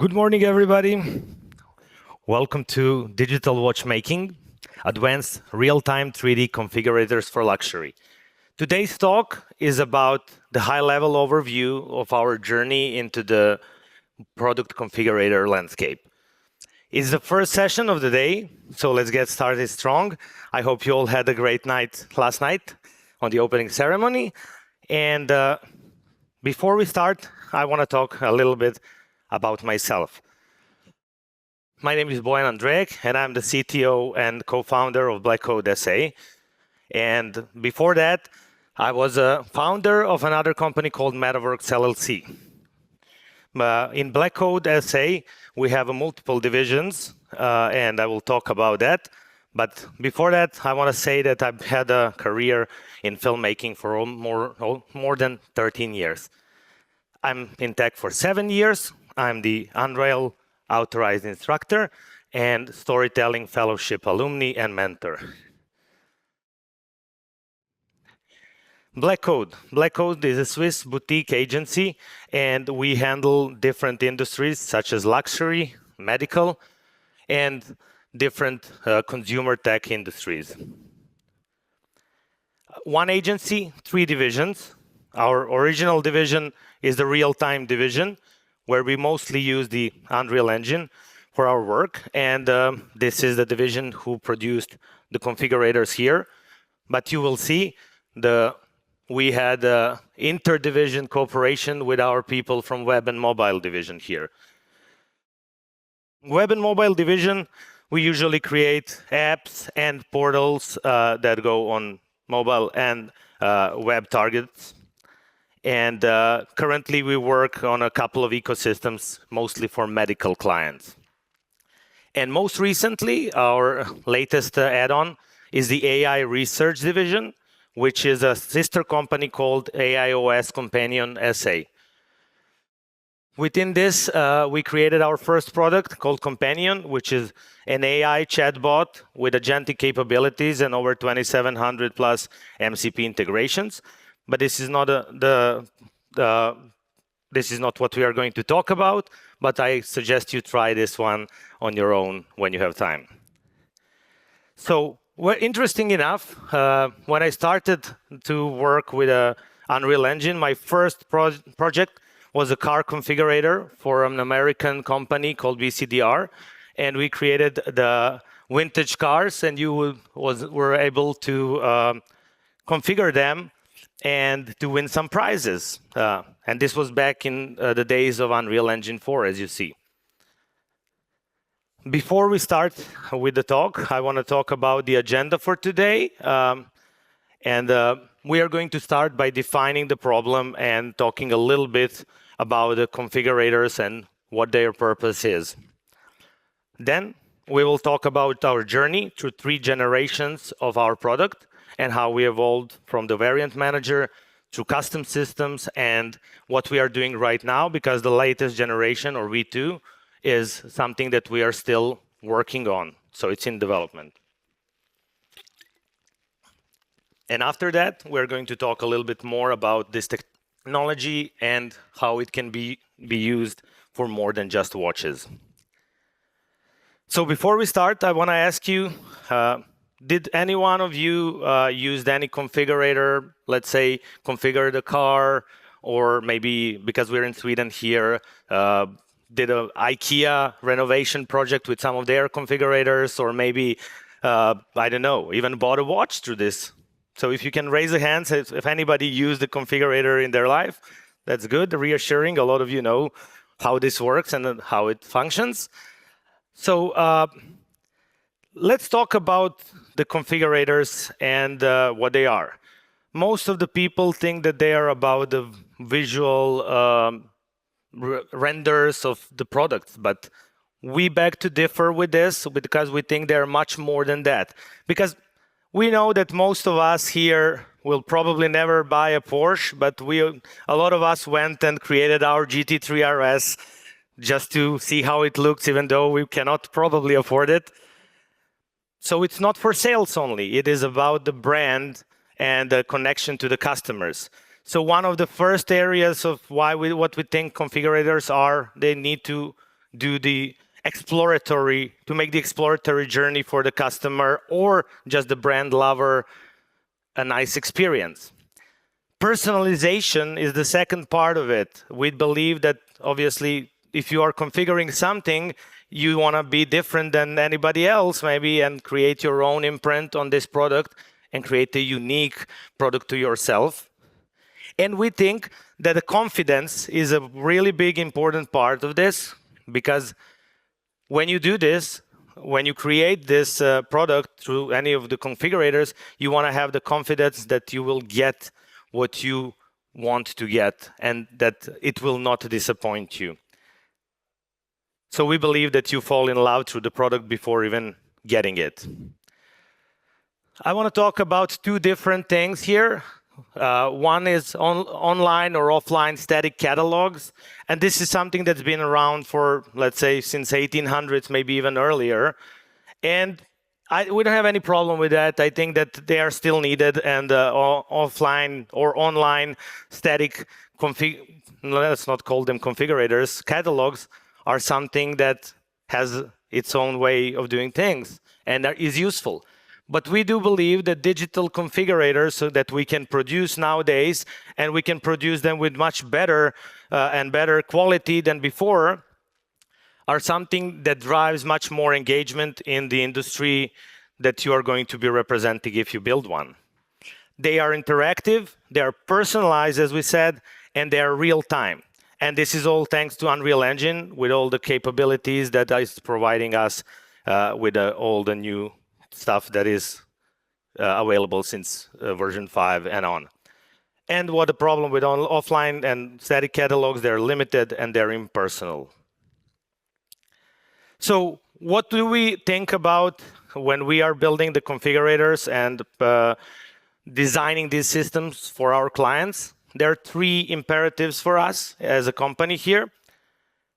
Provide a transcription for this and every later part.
Good morning, everybody. Welcome to Digital Watchmaking, Advanced Real-Time 3D Configurators for Luxury. Today's talk is about the high-level overview of our journey into the product configurator landscape. It's the first session of the day, so let's get started strong. I hope you all had a great night last night on the opening ceremony. And before we start, I want to talk a little bit about myself. My name is Bojan Andrejek, and I'm the CTO and co-founder of blackcode SA. And before that, I was a founder of another company called Metaworks LLC. In blackcode SA, we have multiple divisions, and I will talk about that. But before that, I want to say that I've had a career in filmmaking for more than 13 years. I'm in tech for 7 years. I'm the Unreal authorized instructor and storytelling fellowship alumni and mentor. Blackcode. Blackcode is a Swiss boutique agency, and we handle different industries such as luxury, medical, and different consumer tech industries. One agency, 3 divisions. Our original division is the real-time division, where we mostly use the Unreal Engine for our work. And this is the division who produced the configurators here. But you will see we had interdivision cooperation with our people from Web and Mobile division here. Web and Mobile division, we usually create apps and portals that go on mobile and web targets. And currently, we work on a couple of ecosystems, mostly for medical clients. And most recently, our latest add-on is the AI Research Division, which is a sister company called AIOS Companion SA. Within this, we created our first product called Companion, which is an AI chatbot with agentic capabilities and over 2,700 plus MCP integrations. But this is not what we are going to talk about, but I suggest you try this one on your own when you have time. So, interesting enough, when I started to work with Unreal Engine, my first project was a car configurator for an American company called BCDR, and we created the vintage cars, and you were able to configure them and to win some prizes. And this was back in the days of Unreal Engine 4, as you see. Before we start with the talk, I want to talk about the agenda for today. We are going to start by defining the problem and talking a little bit about the configurators and what their purpose is. Then we will talk about our journey through 3 generations of our product and how we evolved from the variant manager to custom systems and what we are doing right now, because the latest generation, or V2, is something that we are still working on. So it's in development. And after that, we're going to talk a little bit more about this technology and how it can be used for more than just watches. So before we start, I want to ask you, did any one of you use any configurator, let's say configure the car, or maybe because we're in Sweden here, did an IKEA renovation project with some of their configurators, or maybe, I don't know, even bought a watch through this? So if you can raise a hand, if anybody used the configurator in their life, that's good, reassuring. A lot of you know how this works and how it functions. So let's talk about the configurators and what they are. Most of the people think that they are about the visual renders of the products, but we beg to differ with this because we think they're much more than that. Because we know that most of us here will probably never buy a Porsche, but a lot of us went and created our GT3 RS just to see how it looks, even though we cannot probably afford it. So it's not for sales only. It is about the brand and the connection to the customers. So one of the first areas of what we think configurators are, they need to do the exploratory, to make the exploratory journey for the customer or just the brand lover a nice experience. Personalization is the second part of it. We believe that obviously if you are configuring something, you want to be different than anybody else maybe and create your own imprint on this product and create a unique product to yourself. And we think that the confidence is a really big important part of this, because when you do this, when you create this product through any of the configurators, you want to have the confidence that you will get what you want to get and that it will not disappoint you. So we believe that you fall in love through the product before even getting it. I want to talk about two different things here. One is online or offline static catalogs. And this is something that's been around for, let's say, since 1800s, maybe even earlier. And we don't have any problem with that. I think that they are still needed, and offline or online static let's not call them configurators, catalogs are something that has its own way of doing things and is useful. But we do believe that digital configurators so that we can produce nowadays, and we can produce them with much better and better quality than before, are something that drives much more engagement in the industry that you are going to be representing if you build one. They are interactive, they are personalized, as we said, and they are real-time. And this is all thanks to Unreal Engine with all the capabilities that is providing us with all the new stuff that is available since version 5 and on. And what the problem with offline and static catalogs, they're limited and they're impersonal. So what do we think about when we are building the configurators and designing these systems for our clients? There are three imperatives for us as a company here.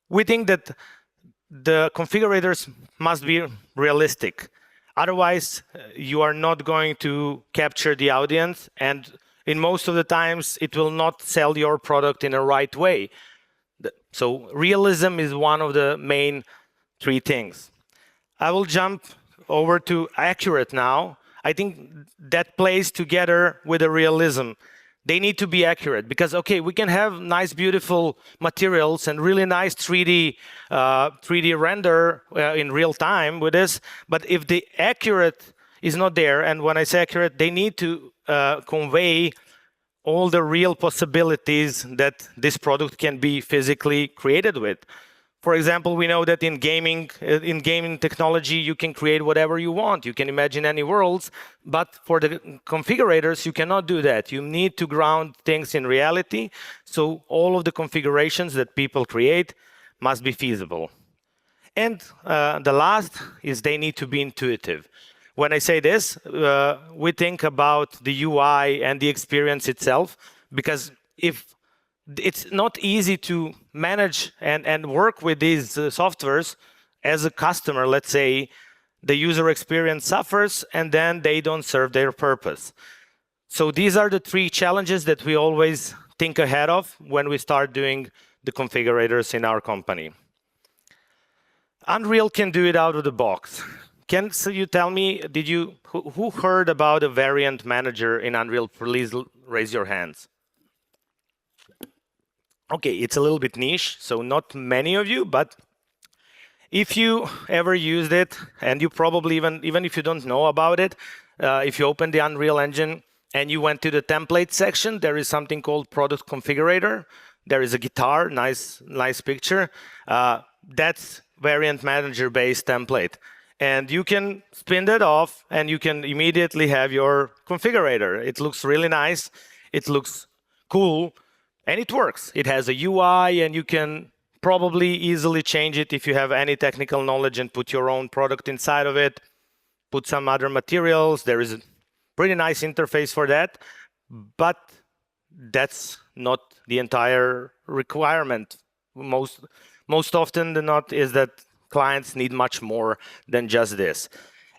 We think that the configurators must be realistic. Otherwise, you are not going to capture the audience, and in most of the times, it will not sell your product in a right way. So realism is one of the main three things. I will jump over to accurate now. I think that plays together with the realism. They need to be accurate because, okay, we can have nice, beautiful materials and really nice 3D render in real time with this. But if the accurate is not there, and when I say accurate, they need to convey all the real possibilities that this product can be physically created with. For example, we know that in gaming technology, you can create whatever you want. You can imagine any worlds, but for the configurators, you cannot do that. You need to ground things in reality, so all of the configurations that people create must be feasible. And the last is they need to be intuitive. When I say this, we think about the UI and the experience itself, because if it's not easy to manage and work with these softwares as a customer. Let's say the user experience suffers and then they don't serve their purpose. So these are the three challenges that we always think ahead of when we start doing the configurators in our company. Unreal can do it out of the box. So you tell me, who heard about a variant manager in Unreal? Please raise your hands. Okay, it's a little bit niche, so not many of you, but if you ever used it, and you probably even if you don't know about it, if you open the Unreal Engine and you went to the template section, there is something called Product Configurator. There is a guitar, nice picture. That's variant manager-based template. And you can spin that off, and you can immediately have your configurator. It looks really nice. It looks cool. And it works. It has a UI, and you can probably easily change it if you have any technical knowledge and put your own product inside of it, put some other materials. There is a pretty nice interface for that, but that's not the entire requirement. Most often than not is that clients need much more than just this.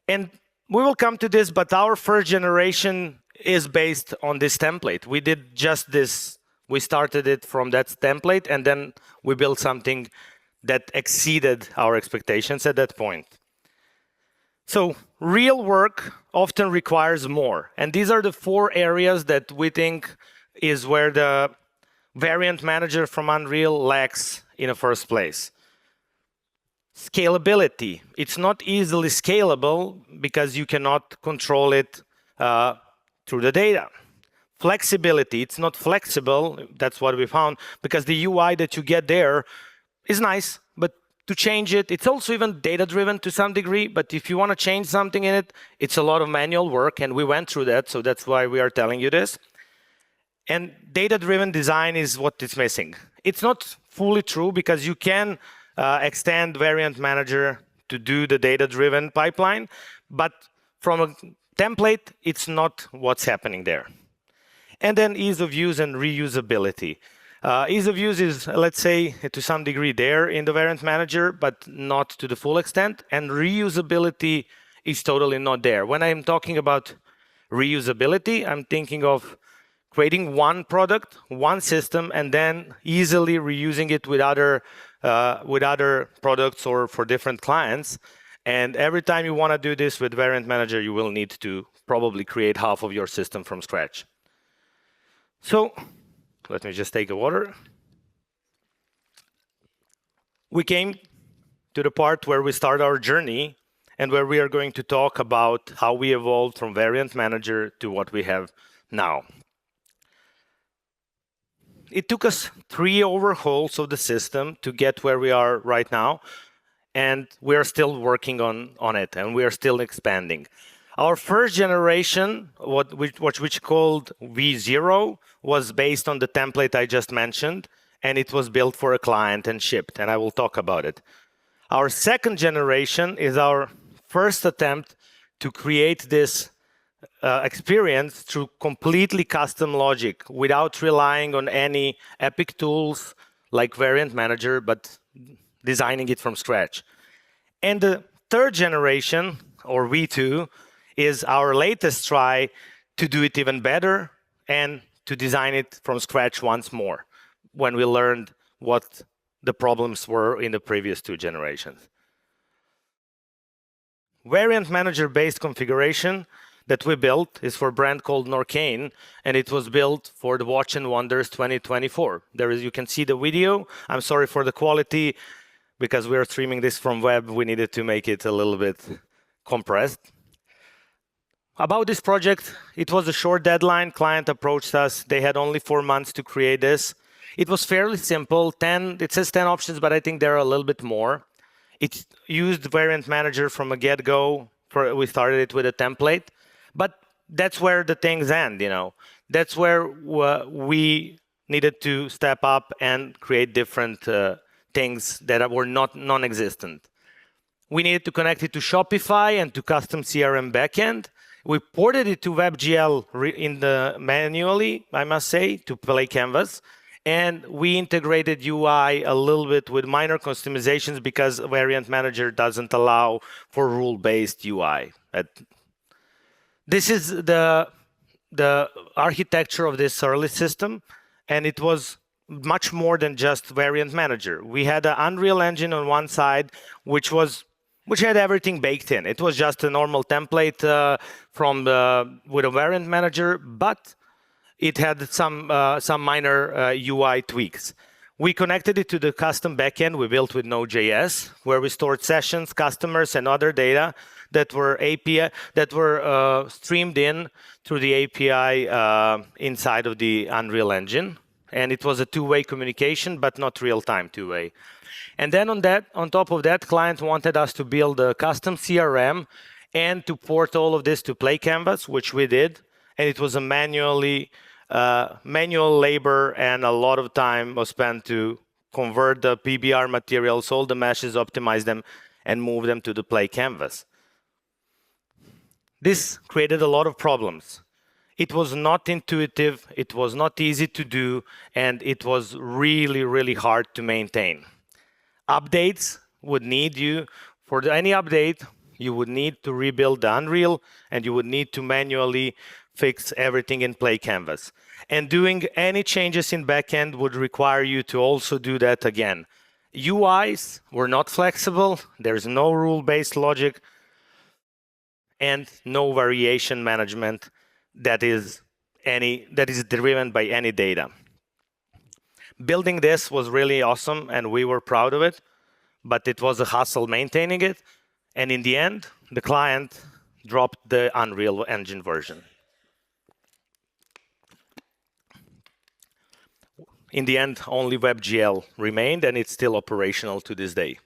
And we will come to this, but our first generation is based on this template. We did just this. We started it from that template, and then we built something that exceeded our expectations at that point. So real work often requires more. And these are the 4 areas that we think is where the variant manager from Unreal lacks in the first place. Scalability. It's not easily scalable because you cannot control it through the data. Flexibility. It's not flexible. That's what we found, because the UI that you get there is nice, but to change it, it's also even data-driven to some degree, but if you want to change something in it, it's a lot of manual work, and we went through that, so that's why we are telling you this. And data-driven design is what is missing. It's not fully true, because you can extend Variant Manager to do the data-driven pipeline, but from a template, it's not what's happening there. And then ease of use and reusability. Ease of use is, let's say, to some degree there in the Variant Manager, but not to the full extent. And reusability is totally not there. When I'm talking about reusability, I'm thinking of creating one product, one system, and then easily reusing it with other products or for different clients. And every time you want to do this with Variant Manager, you will need to probably create half of your system from scratch. So let me just take a water. We came to the part where we start our journey and where we are going to talk about how we evolved from Variant Manager to what we have now. It took us 3 overhauls of the system to get where we are right now, and we are still working on it, and we are still expanding. Our first generation, which called V0, was based on the template I just mentioned, and it was built for a client and shipped, and I will talk about it. Our second generation is our first attempt to create this experience through completely custom logic without relying on any epic tools like Variant Manager, but designing it from scratch. And the third generation, or V2, is our latest try to do it even better and to design it from scratch once more when we learned what the problems were in the previous 2 generations. Variant Manager-based configuration that we built is for a brand called Norcane, and it was built for the Watch and Wonders 2024. You can see the video. I'm sorry for the quality, because we are streaming this from web. We needed to make it a little bit compressed. About this project, it was a short deadline. Client approached us. They had only 4 months to create this. It was fairly simple. It says 10 options, but I think there are a little bit more. It used Variant Manager from a get-go. We started it with a template. But that's where the things end, That's where we needed to step up and create different things that were non-existent. We needed to connect it to Shopify and to custom CRM backend. We ported it to WebGL manually, I must say, to Play Canvas. And we integrated UI a little bit with minor customizations because Variant Manager doesn't allow for rule-based UI. This is the architecture of this early system, and it was much more than just Variant Manager. We had an Unreal Engine on one side, which had everything baked in. It was just a normal template with a Variant Manager, but it had some minor UI tweaks. We connected it to the custom backend we built with Node.js, where we stored sessions, customers, and other data that were streamed in through the API inside of the Unreal Engine. And it was a two-way communication, but not real-time two-way. And then on top of that, client wanted us to build a custom CRM and to port all of this to Play Canvas, which we did. And it was a manual labor, and a lot of time was spent to convert the PBR materials, all the meshes, optimize them, and move them to the Play Canvas. This created a lot of problems. It was not intuitive, it was not easy to do, and it was really, really hard to maintain. Updates would need for any update, you would need to rebuild the Unreal, and you would need to manually fix everything in Play Canvas. And doing any changes in backend would require you to also do that again. UIs were not flexible. There's no rule-based logic and no variation management that is driven by any data. Building this was really awesome, and we were proud of it, but it was a hassle maintaining it. And in the end, the client dropped the Unreal Engine version. In the end, only WebGL remained, and it's still operational to this day.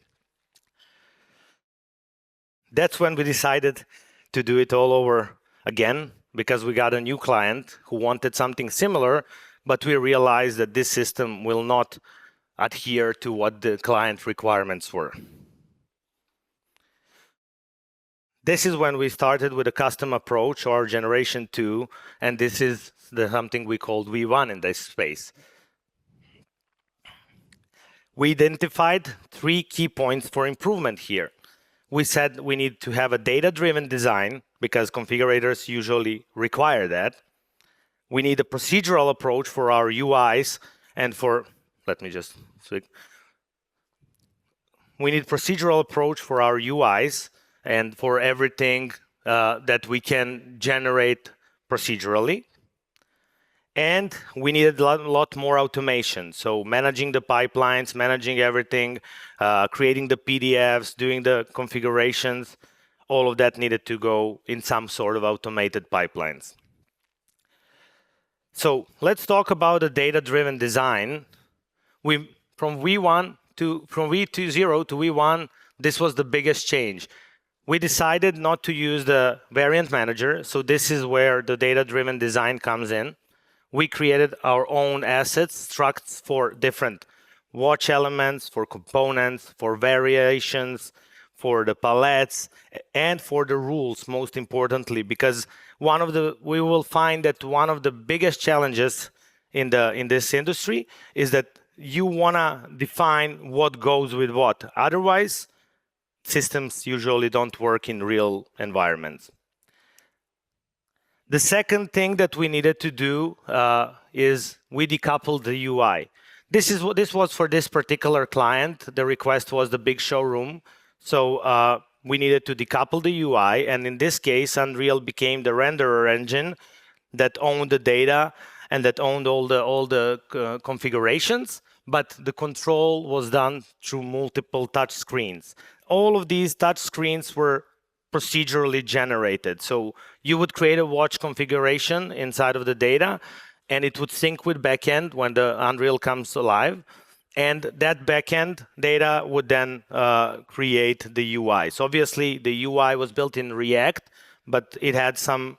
That's when we decided to do it all over again, because we got a new client who wanted something similar, but we realized that this system will not adhere to what the client requirements were. This is when we started with a custom approach, or generation 2, and this is something we called V1 in this space. We identified 3 key points for improvement here. We said we need to have a data-driven design, because configurators usually require that. We need a procedural approach for our UIs, and we need procedural approach for our UIs and for everything that we can generate procedurally. And we needed a lot more automation. So managing the pipelines, managing everything, creating the PDFs, doing the configurations, all of that needed to go in some sort of automated pipelines. So let's talk about a data-driven design. From V20 to V1, this was the biggest change. We decided not to use the variant manager, so this is where the data-driven design comes in. We created our own assets, structs for different watch elements, for components, for variations, for the palettes, and for the rules, most importantly, because we will find that one of the biggest challenges in this industry is that you want to define what goes with what. Otherwise, systems usually don't work in real environments. The second thing that we needed to do is we decoupled the UI. This was for this particular client. The request was the big showroom. So we needed to decouple the UI. And in this case, Unreal became the renderer engine that owned the data and that owned all the configurations. But the control was done through multiple touch screens. All of these touch screens were procedurally generated. So you would create a watch configuration inside of the data, and it would sync with backend when the Unreal comes alive. And that backend data would then create the UI. So obviously, the UI was built in React, but it had some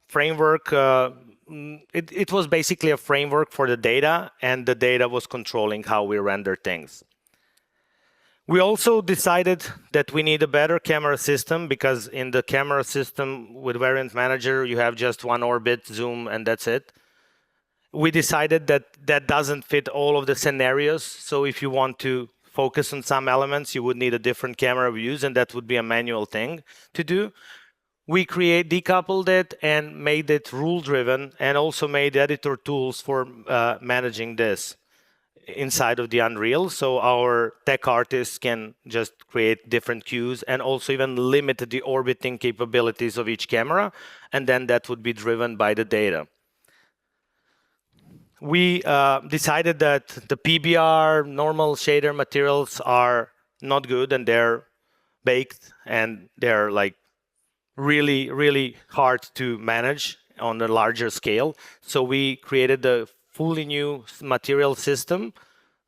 framework. It was basically a framework for the data, and the data was controlling how we render things. We also decided that we need a better camera system, because in the camera system with Variant Manager, you have just one orbit, zoom, and that's it. We decided that that doesn't fit all of the scenarios. So if you want to focus on some elements, you would need a different camera views, and that would be a manual thing to do. We decoupled it and made it rule-driven, and also made editor tools for managing this inside of the Unreal, so our tech artists can just create different cues and also even limit the orbiting capabilities of each camera, and then that would be driven by the data. We decided that the PBR normal shader materials are not good, and they're baked, and they're like really, really hard to manage on a larger scale. So we created a fully new material system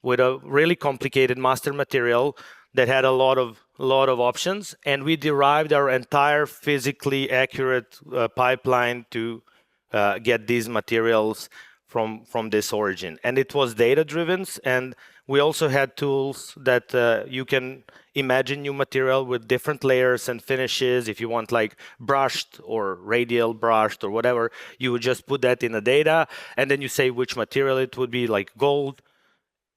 with a really complicated master material that had a lot of options, and we derived our entire physically accurate pipeline to get these materials from this origin. And it was data-driven, and we also had tools that you can imagine new material with different layers and finishes. If you want like brushed or radial brushed or whatever, you would just put that in the data, and then you say which material it would be, like gold.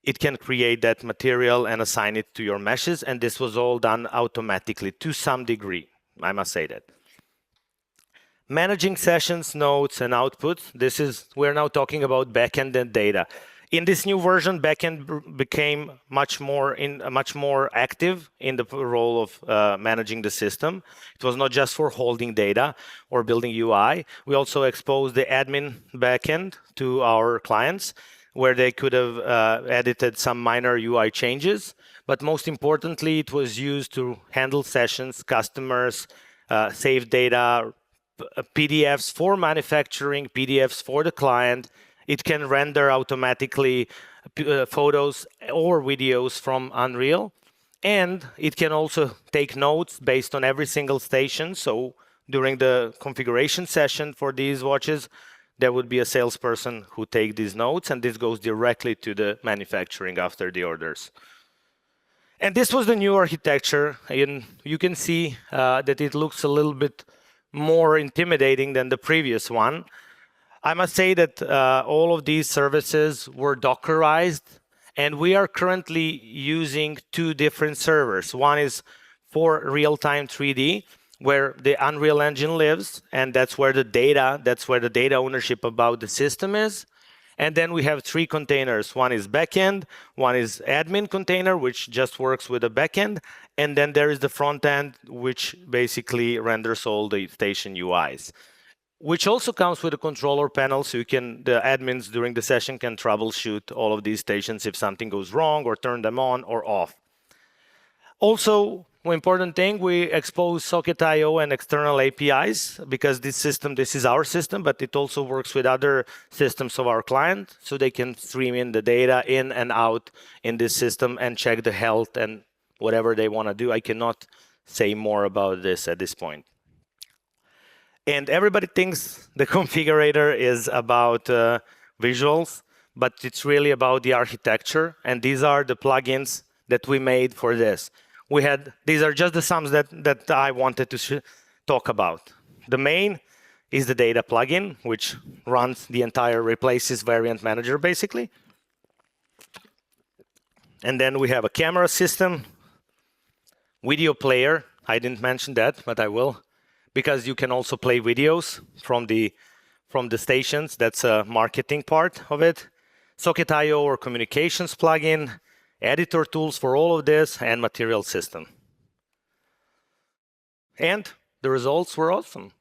It can create that material and assign it to your meshes, and this was all done automatically to some degree, I must say that. Managing sessions, nodes, and outputs. We're now talking about backend and data. In this new version, backend became much more active in the role of managing the system. It was not just for holding data or building UI. We also exposed the admin backend to our clients, where they could have edited some minor UI changes. But most importantly, it was used to handle sessions, customers, save data, PDFs for manufacturing, PDFs for the client. It can render automatically photos or videos from Unreal. And it can also take notes based on every single station. So during the configuration session for these watches, there would be a salesperson who take these notes, and this goes directly to the manufacturing after the orders. And this was the new architecture, and you can see that it looks a little bit more intimidating than the previous one. I must say that all of these services were Dockerized, and we are currently using 2 different servers. One is for real-time 3D, where the Unreal Engine lives, and that's where the data ownership about the system is. And then we have 3 containers. One is backend, one is admin container, which just works with the backend, and then there is the front end, which basically renders all the station UIs, which also comes with a controller panel, so the admins during the session can troubleshoot all of these stations if something goes wrong, or turn them on or off. Also, one important thing, we expose Socket.io and external APIs, because this is our system, but it also works with other systems of our client, so they can stream in the data in and out in this system and check the health and whatever they want to do. I cannot say more about this at this point. And everybody thinks the configurator is about visuals, but it's really about the architecture, and these are the plugins that we made for this. These are just the sums that I wanted to talk about. The main is the data plugin, which runs the entire replaces variant manager, basically. And then we have a camera system, video player. I didn't mention that, but I will, because you can also play videos from the stations. That's a marketing part of it. Socket.io or communications plugin, editor tools for all of this, and material system. And the results were awesome.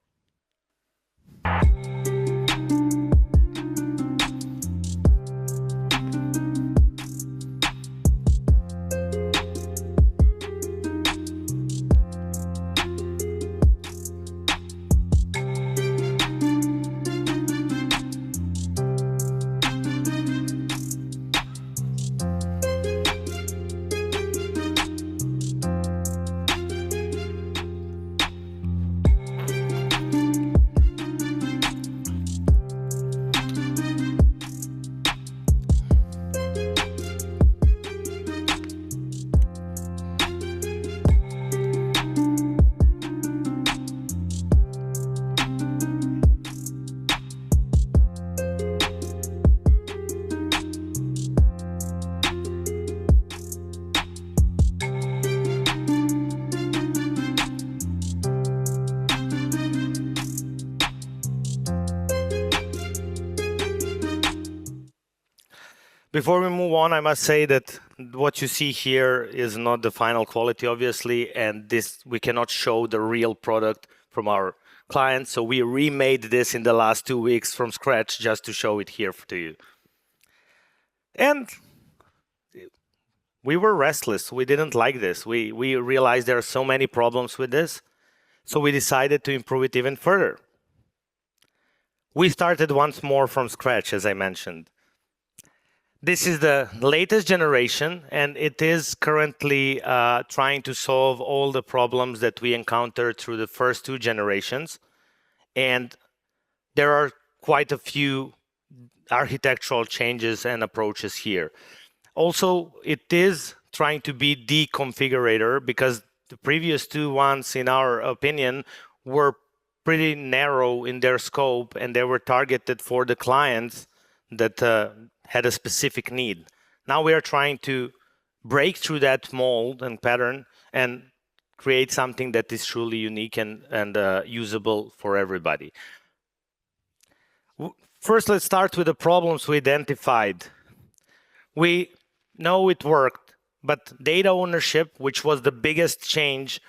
Before we move on, I must say that what you see here is not the final quality, obviously, and we cannot show the real product from our clients. So we remade this in the last 2 weeks from scratch just to show it here to you. And we were restless. We didn't like this. We realized there are so many problems with this. So we decided to improve it even further. We started once more from scratch, as I mentioned. This is the latest generation, and it is currently trying to solve all the problems that we encountered through the first 2 generations. And there are quite a few architectural changes and approaches here. Also, it is trying to be the configurator, because the previous 2 ones, in our opinion, were pretty narrow in their scope, and they were targeted for the clients that had a specific need. Now we are trying to break through that mold and pattern and create something that is truly unique and usable for everybody. First, let's start with the problems we identified. We know it worked, but data ownership, which was the biggest change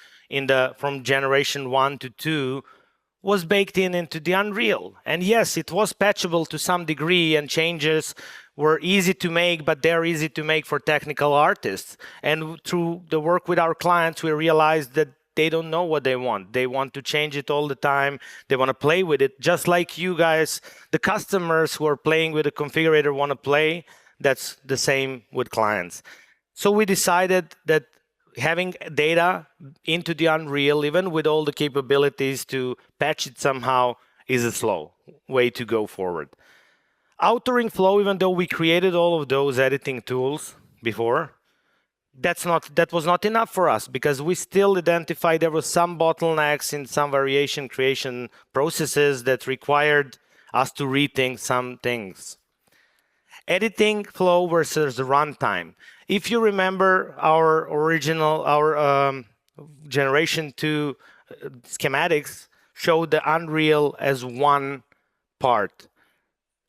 from generation 1 to 2, was baked into the Unreal. And yes, it was patchable to some degree, and changes were easy to make, but they're easy to make for technical artists. And through the work with our clients, we realized that they don't know what they want. They want to change it all the time. They want to play with it, just like you guys, the customers who are playing with a configurator want to play. That's the same with clients. So we decided that having data into the Unreal, even with all the capabilities to patch it somehow, is a slow way to go forward. Authoring flow, even though we created all of those editing tools before, that was not enough for us, because we still identified there was some bottlenecks in some variation creation processes that required us to rethink some things. Editing flow versus runtime. If you remember our generation 2 schematics showed the Unreal as one part.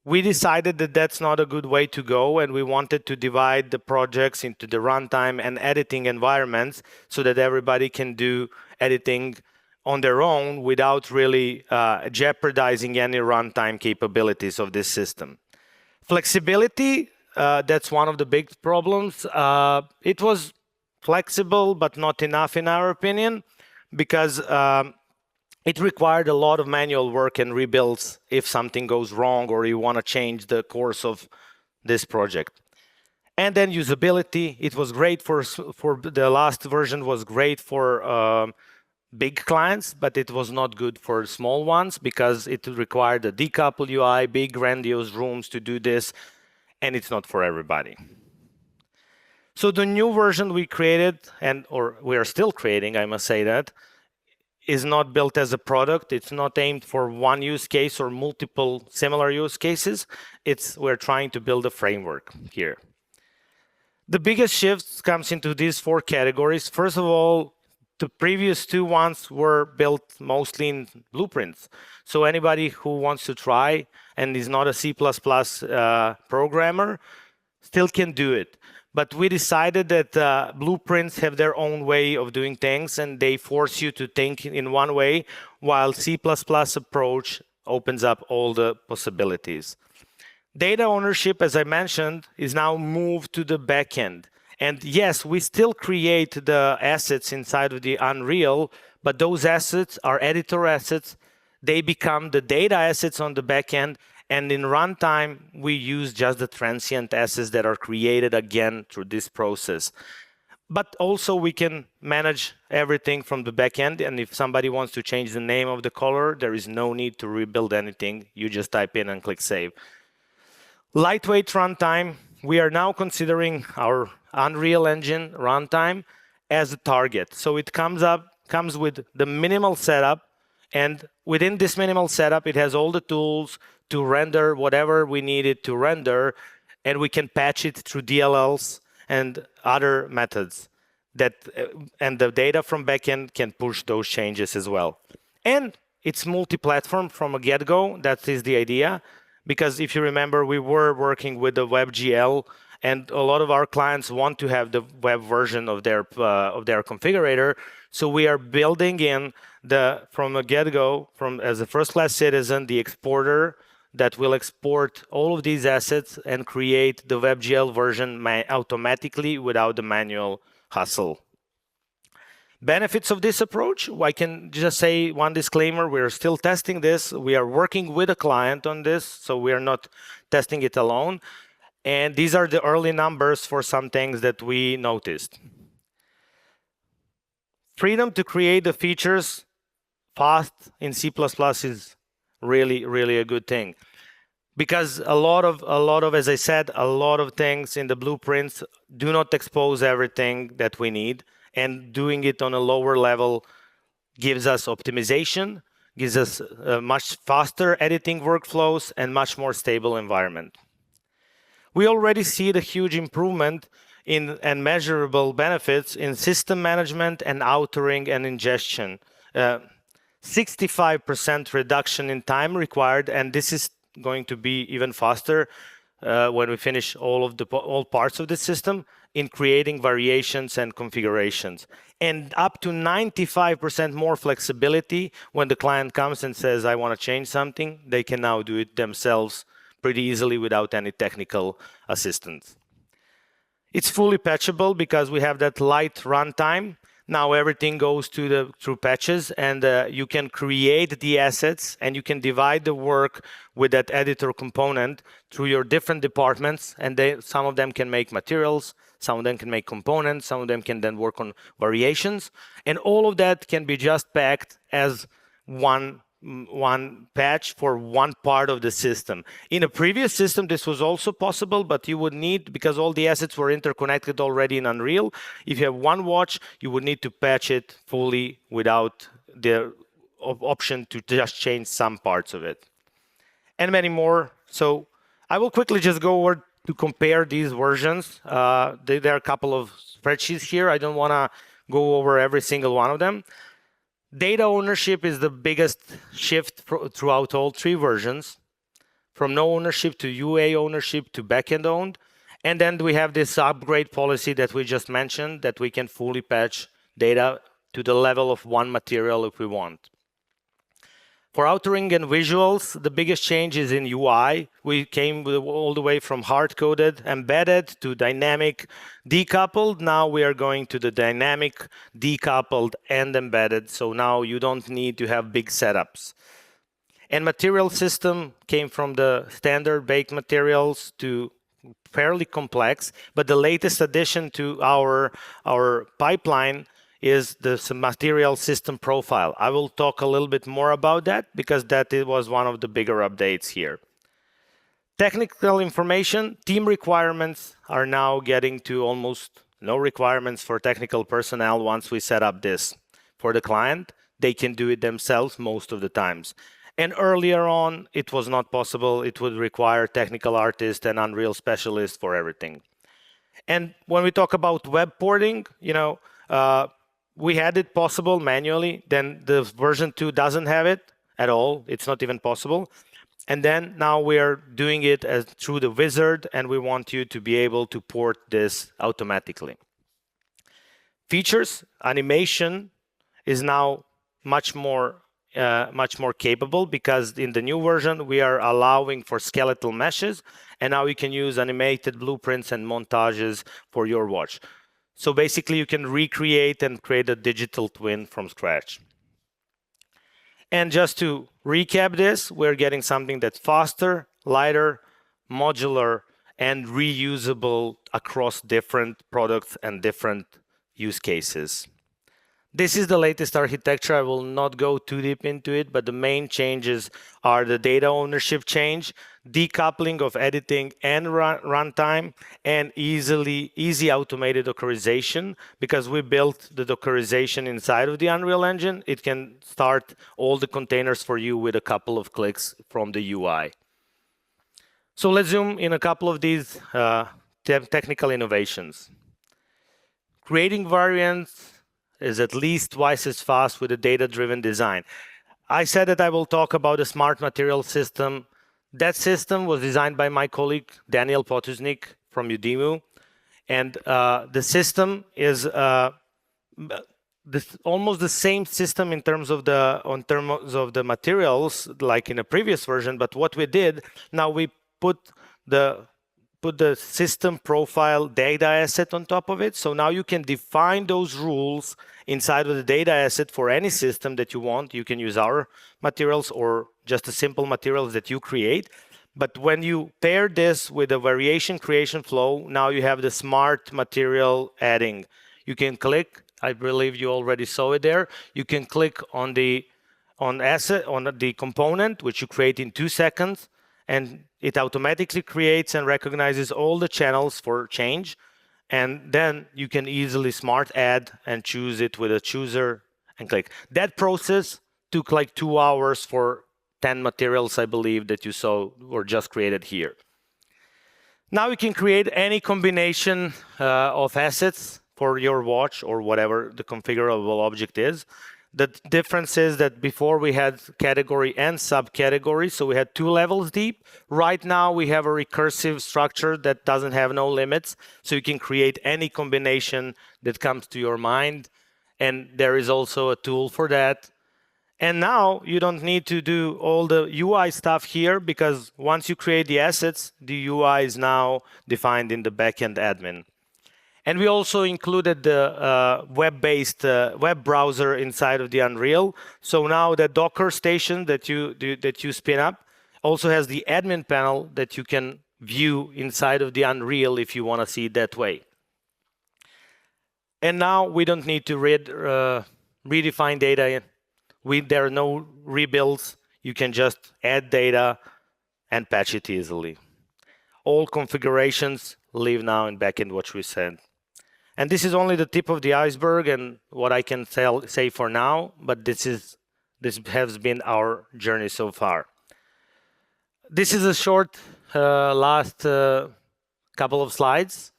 We decided that that's not a good way to go, and we wanted to divide the projects into the runtime and editing environments so that everybody can do editing on their own without really jeopardizing any runtime capabilities of this system. Flexibility, that's one of the big problems. It was flexible, but not enough in our opinion, because it required a lot of manual work and rebuilds if something goes wrong or you want to change the course of this project. And then usability, it was great for the last version was great for big clients, but it was not good for small ones because it required a decouple UI, big grandiose rooms to do this, and it's not for everybody. So the new version we created, or we are still creating, I must say that, is not built as a product. It's not aimed for one use case or multiple similar use cases. We're trying to build a framework here. The biggest shifts comes into these 4 categories. First of all, the previous 2 ones were built mostly in blueprints. So anybody who wants to try and is not a C++ programmer still can do it. But we decided that blueprints have their own way of doing things, and they force you to think in one way, while C++ approach opens up all the possibilities. Data ownership, as I mentioned, is now moved to the backend. And yes, we still create the assets inside of the Unreal, but those assets are editor assets. They become the data assets on the backend. And in runtime, we use just the transient assets that are created again through this process. But also we can manage everything from the backend. And if somebody wants to change the name of the color, there is no need to rebuild anything. You just type in and click save. Lightweight runtime, we are now considering our Unreal Engine runtime as a target. So it comes with the minimal setup. And within this minimal setup, it has all the tools to render whatever we need it to render, and we can patch it through DLLs and other methods. And the data from backend can push those changes as well. And it's multi-platform from a get-go. That is the idea. Because if you remember, we were working with the WebGL, and a lot of our clients want to have the web version of their configurator. So we are building in from a get-go, as a first-class citizen, the exporter that will export all of these assets and create the WebGL version automatically without the manual hustle. Benefits of this approach, I can just say one disclaimer, we're still testing this. We are working with a client on this, so we are not testing it alone. And these are the early numbers for some things that we noticed. Freedom to create the features fast in C++ is really, really a good thing. Because a lot of, as I said, a lot of things in the blueprints do not expose everything that we need. And doing it on a lower level gives us optimization, gives us much faster editing workflows, and much more stable environment. We already see the huge improvement and measurable benefits in system management and authoring and ingestion. 65% reduction in time required, and this is going to be even faster. when we finish all parts of the system, in creating variations and configurations. And up to 95% more flexibility when the client comes and says, I want to change something, they can now do it themselves pretty easily without any technical assistance. It's fully patchable because we have that light runtime. Now everything goes through patches, and you can create the assets and you can divide the work with that editor component through your different departments. And some of them can make materials, some of them can make components, some of them can then work on variations. And all of that can be just packed as one patch for one part of the system. In a previous system, this was also possible, but you would need, because all the assets were interconnected already in Unreal, if you have one watch, you would need to patch it fully without the option to just change some parts of it. And many more. So I will quickly just go over to compare these versions. There are a couple of spreadsheets here. I don't want to go over every single one of them. Data ownership is the biggest shift throughout all three versions, from no ownership to UA ownership to backend owned. And then we have this upgrade policy that we just mentioned, that we can fully patch data to the level of one material if we want. For authoring and visuals, the biggest change is in UI. We came all the way from hard-coded, embedded, to dynamic, decoupled. Now we are going to the dynamic, decoupled, and embedded. So now you don't need to have big setups. And material system came from the standard baked materials to fairly complex. But the latest addition to our pipeline is the material system profile. I will talk a little bit more about that because that was one of the bigger updates here. Technical information, team requirements are now getting to almost no requirements for technical personnel once we set up this. For the client, they can do it themselves most of the times. And earlier on, it was not possible. It would require technical artists and Unreal specialists for everything. And when we talk about web porting, we had it possible manually, then the version 2 doesn't have it at all. It's not even possible. And then now we are doing it through the wizard, and we want you to be able to port this automatically. Features, animation is now much more capable because in the new version, we are allowing for skeletal meshes, and now you can use animated blueprints and montages for your watch. So basically, you can recreate and create a digital twin from scratch. And just to recap this, we're getting something that's faster, lighter, modular, and reusable across different products and different use cases. This is the latest architecture. I will not go too deep into it, but the main changes are the data ownership change, decoupling of editing and runtime, and easy automated dockerization. Because we built the dockerization inside of the Unreal Engine, it can start all the containers for you with a couple of clicks from the UI. So let's zoom in a couple of these technical innovations. Creating variants is at least twice as fast with a data-driven design. I said that I will talk about a smart material system. That system was designed by my colleague, Daniel Potuznik from Udemy. And the system is almost the same system in terms of the materials, like in a previous version. But what we did, now we put the system profile data asset on top of it. So now you can define those rules inside of the data asset for any system that you want. You can use our materials or just the simple materials that you create. But when you pair this with a variation creation flow, now you have the smart material adding. You can click, I believe you already saw it there. You can click on the component, which you create in 2 seconds, and it automatically creates and recognizes all the channels for change. And then you can easily smart add and choose it with a chooser and click. That process took like 2 hours for 10 materials, I believe, that you saw were just created here. Now you can create any combination of assets for your watch or whatever the configurable object is. The difference is that before we had category and subcategory, so we had 2 levels deep. Right now we have a recursive structure that doesn't have no limits, so you can create any combination that comes to your mind, and there is also a tool for that. And now you don't need to do all the UI stuff here, because once you create the assets, the UI is now defined in the backend admin. And we also included the web-based web browser inside of the Unreal. So now the Docker station that you spin up also has the admin panel that you can view inside of the Unreal if you want to see it that way. And now we don't need to redefine data. There are no rebuilds. You can just add data and patch it easily. All configurations live now in backend, what we said. And this is only the tip of the iceberg and what I can say for now, but this has been our journey so far. This is a short last couple of slides.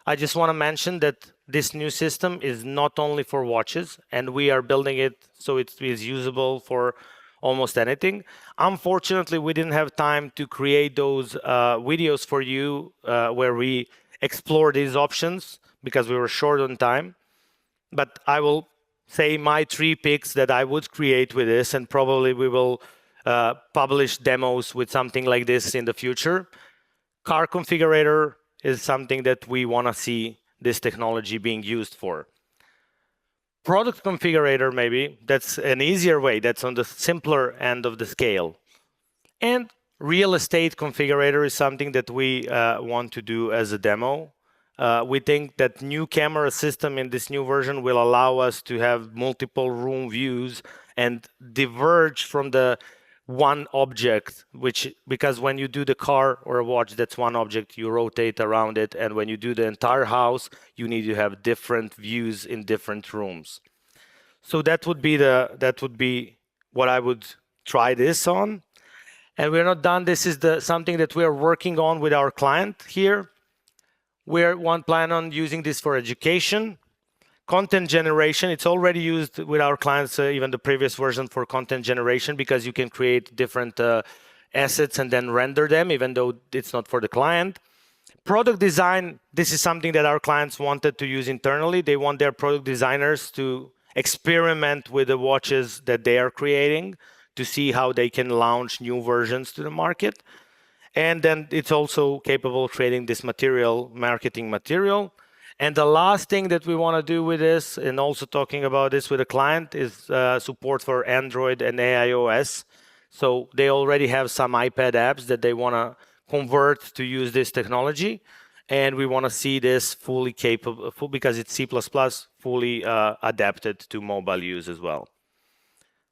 I just want to mention that this new system is not only for watches, and we are building it so it is usable for almost anything. Unfortunately, we didn't have time to create those videos for you where we explore these options, because we were short on time. But I will say my 3 picks that I would create with this, and probably we will publish demos with something like this in the future. Car configurator is something that we want to see this technology being used for. Product configurator, maybe, that's an easier way, that's on the simpler end of the scale. And real estate configurator is something that we want to do as a demo. We think that new camera system in this new version will allow us to have multiple room views and diverge from the one object, because when you do the car or a watch, that's one object, you rotate around it, and when you do the entire house, you need to have different views in different rooms. So that would be what I would try this on. And we're not done. This is something that we are working on with our client here. We plan on using this for education, content generation. It's already used with our clients, even the previous version for content generation, because you can create different assets and then render them, even though it's not for the client. Product design, this is something that our clients wanted to use internally. They want their product designers to experiment with the watches that they are creating to see how they can launch new versions to the market. And then it's also capable of creating this marketing material. And the last thing that we want to do with this, and also talking about this with a client, is support for Android and iOS. So they already have some iPad apps that they want to convert to use this technology. And we want to see this fully capable, because it's C++, fully adapted to mobile use as well.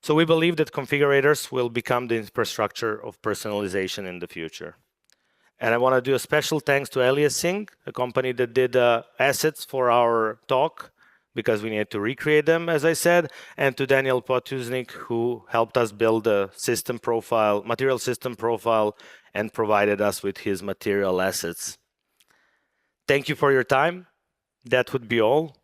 So we believe that configurators will become the infrastructure of personalization in the future. And I want to do a special thanks to Aliasing, a company that did assets for our talk, because we needed to recreate them, as I said, and to Daniel Potuznik, who helped us build a system profile, material system profile, and provided us with his material assets. Thank you for your time. That would be all.